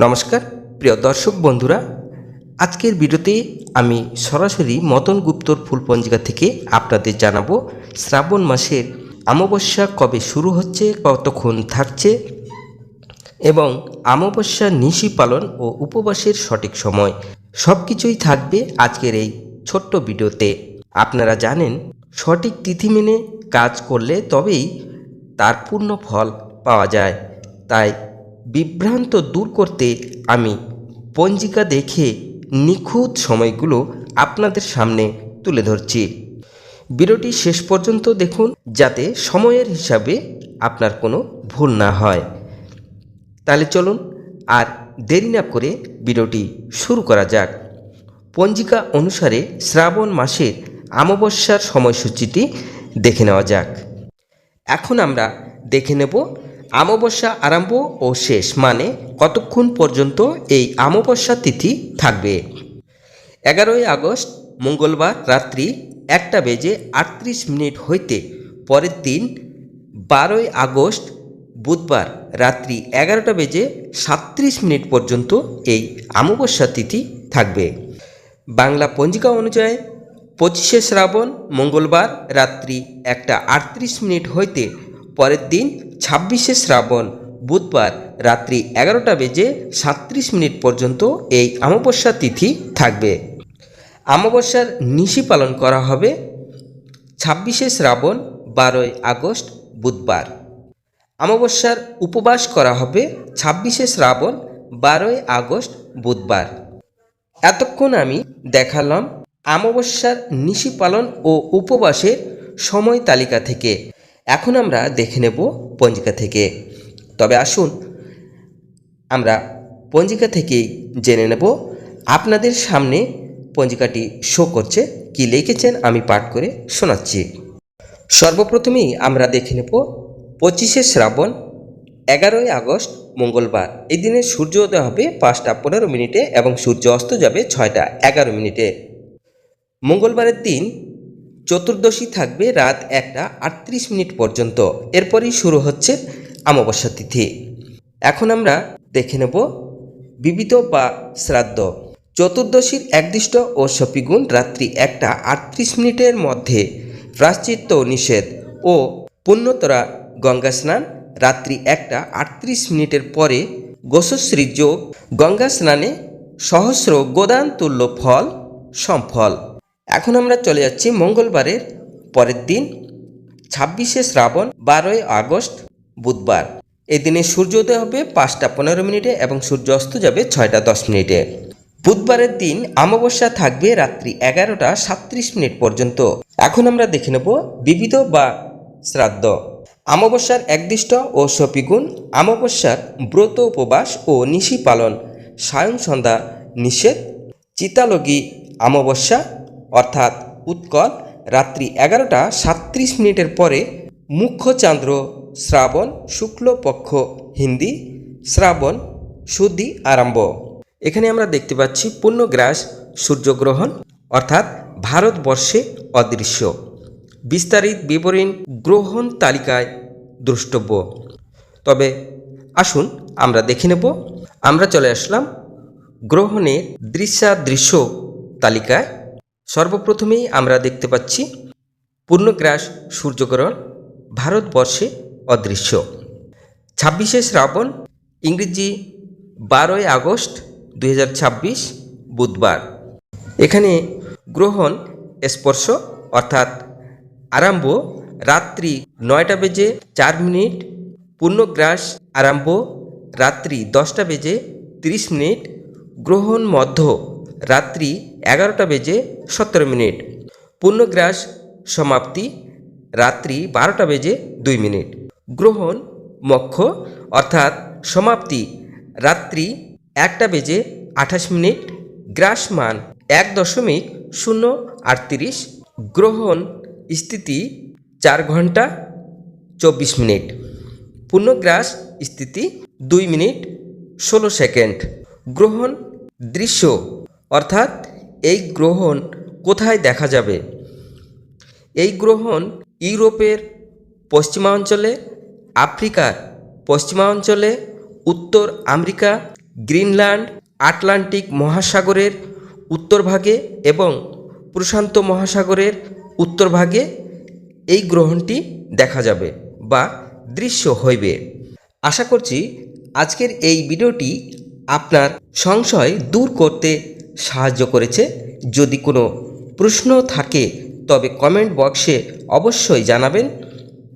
নমস্কার প্রিয় দর্শক বন্ধুরা, আজকের ভিডিওতে আমি সরাসরি মদন গুপ্তর ফুল পঞ্জিকা থেকে আপনাদের জানাবো শ্রাবণ মাসের অমাবস্যা কবে শুরু হচ্ছে, কতক্ষণ থাকছে এবং অমাবস্যার নিশি পালন ও উপবাসের সঠিক সময় সব কিছুই থাকবে আজকের এই ছোট্ট ভিডিওতে। আপনারা জানেন, সঠিক তিথি মেনে কাজ করলে তবেই তার পূর্ণ ফল পাওয়া যায়। তাই বিভ্রান্ত দূর করতে আমি পঞ্জিকা দেখে নিখুঁত সময়গুলো আপনাদের সামনে তুলে ধরছি। ভিডিওটি শেষ পর্যন্ত দেখুন, যাতে সময়ের হিসাবে আপনার কোনো ভুল না হয়। তাহলে চলুন আর দেরি না করে ভিডিওটি শুরু করা যাক। পঞ্জিকা অনুসারে শ্রাবণ মাসের অমাবস্যার সময়সূচিটি দেখে নেওয়া যাক। এখন আমরা দেখে নেব অমাবস্যা আরম্ভ ও শেষ, মানে কতক্ষণ পর্যন্ত এই অমাবস্যা তিথি থাকবে। 11ই আগস্ট মঙ্গলবার রাত্রি 1:38 হইতে পরের দিন 12ই আগস্ট বুধবার রাত্রি 11:37 পর্যন্ত এই অমাবস্যা তিথি থাকবে। বাংলা পঞ্জিকা অনুযায়ী 25শে শ্রাবণ মঙ্গলবার রাত্রি 1:38 হইতে পরের দিন 26শে শ্রাবণ বুধবার রাত্রি 11:37 পর্যন্ত এই অমাবস্যা তিথি থাকবে। অমাবস্যার নিশি পালন করা হবে 26শে শ্রাবণ 12ই আগস্ট বুধবার। অমাবস্যার উপবাস করা হবে 26শে শ্রাবণ 12ই আগস্ট বুধবার। এতক্ষণ আমি দেখালাম অমাবস্যার নিশি পালন ও উপবাসের সময় তালিকা থেকে। এখন আমরা দেখে নেব পঞ্জিকা থেকে। তবে আসুন আমরা পঞ্জিকা থেকেই জেনে নেব। আপনাদের সামনে পঞ্জিকাটি শো করছে, কি লিখেছেন আমি পাঠ করে শোনাচ্ছি। সর্বপ্রথমেই আমরা দেখে নেব 25শে শ্রাবণ 11ই আগস্ট মঙ্গলবার। এই দিনে সূর্য উদয় হবে 5:15 এবং সূর্য অস্ত যাবে 6:11। মঙ্গলবারের দিন চতুর্দশী থাকবে রাত 1:38 পর্যন্ত। এরপরই শুরু হচ্ছে অমাবস্যা তিথি। এখন আমরা দেখে নেব বিবিধ বা শ্রাদ্ধ। চতুর্দশীর একদিষ্ট ও শপিগুণ রাত্রি 1:38 মধ্যে প্রায়শ্চিত্ত নিষেধ ও পুণ্যতরা গঙ্গা স্নান রাত্রি 1:38 পরে গোসশ্রী যোগ। গঙ্গা স্নানে সহস্র গোদান তুল্য ফল সম্ফল। এখন আমরা চলে যাচ্ছি মঙ্গলবারের পরের দিন 26শে শ্রাবণ 12ই আগস্ট বুধবার। এই দিনে সূর্যোদয় হবে 5:15 এবং সূর্য অস্ত যাবে 6:10। বুধবারের দিন অমাবস্যা থাকবে রাত্রি 11:37 পর্যন্ত। এখন আমরা দেখে নেব বিবিধ বা শ্রাদ্ধ। অমাবস্যার একদিষ্ট ও শপিগুণ। অমাবস্যার ব্রত উপবাস ও নিশি পালন সায়ং সন্ধ্যা নিষেধ। চিতালগী অমাবস্যা অর্থাৎ উৎকল রাত্রি 11:37 পরে। মুখ্য চান্দ্র শ্রাবণ শুক্লপক্ষ হিন্দি শ্রাবণ শুদ্ধি আরম্ভ। এখানে আমরা দেখতে পাচ্ছি পূর্ণগ্রাস সূর্যগ্রহণ অর্থাৎ ভারতবর্ষে অদৃশ্য। বিস্তারিত বিবরণ গ্রহণ তালিকায় দ্রষ্টব্য। তবে আসুন আমরা দেখে নেব। আমরা চলে আসলাম গ্রহণের দৃশ্যাদৃশ্য তালিকায়। সর্বপ্রথমেই আমরা দেখতে পাচ্ছি পূর্ণগ্রাস সূর্যগ্রহণ ভারতবর্ষে অদৃশ্য। 26শে শ্রাবণ ইংরেজি 12ই আগস্ট 2026 বুধবার। এখানে গ্রহণ স্পর্শ অর্থাৎ আরম্ভ রাত্রি 9:04। পূর্ণগ্রাস আরম্ভ রাত্রি 10:30। গ্রহণ মধ্য রাত্রি 11:17। পূর্ণগ্রাস সমাপ্তি রাত্রি 12:02। গ্রহণ মক্ষ অর্থাৎ সমাপ্তি রাত্রি 1:28। গ্রাসমান 1.038। গ্রহণ স্থিতি 4 ঘন্টা 24 মিনিট। পূর্ণগ্রাস স্থিতি 2 মিনিট 16 সেকেন্ড। গ্রহণ দৃশ্য অর্থাৎ এই গ্রহণ কোথায় দেখা যাবে। এই গ্রহণ ইউরোপের পশ্চিমাঞ্চলে, আফ্রিকার পশ্চিমাঞ্চলে, উত্তর আমেরিকা, গ্রিনল্যান্ড আটলান্টিক মহাসাগরের উত্তরভাগে এবং প্রশান্ত মহাসাগরের উত্তরভাগে এই গ্রহণটি দেখা যাবে বা দৃশ্য হইবে। আশা করছি আজকের এই ভিডিওটি আপনার সংশয় দূর করতে সাহায্য করেছে। যদি কোনো প্রশ্ন থাকে তবে কমেন্ট বক্সে অবশ্যই জানাবেন।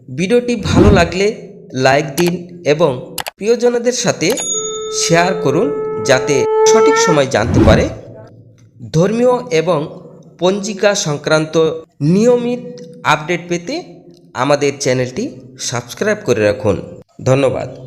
ভিডিওটি ভালো লাগলে লাইক দিন এবং প্রিয়জনদের সাথে শেয়ার করুন যাতে সঠিক সময় জানতে পারে। ধর্মীয় এবং পঞ্জিকা সংক্রান্ত নিয়মিত আপডেট পেতে আমাদের চ্যানেলটি সাবস্ক্রাইব করে রাখুন। ধন্যবাদ।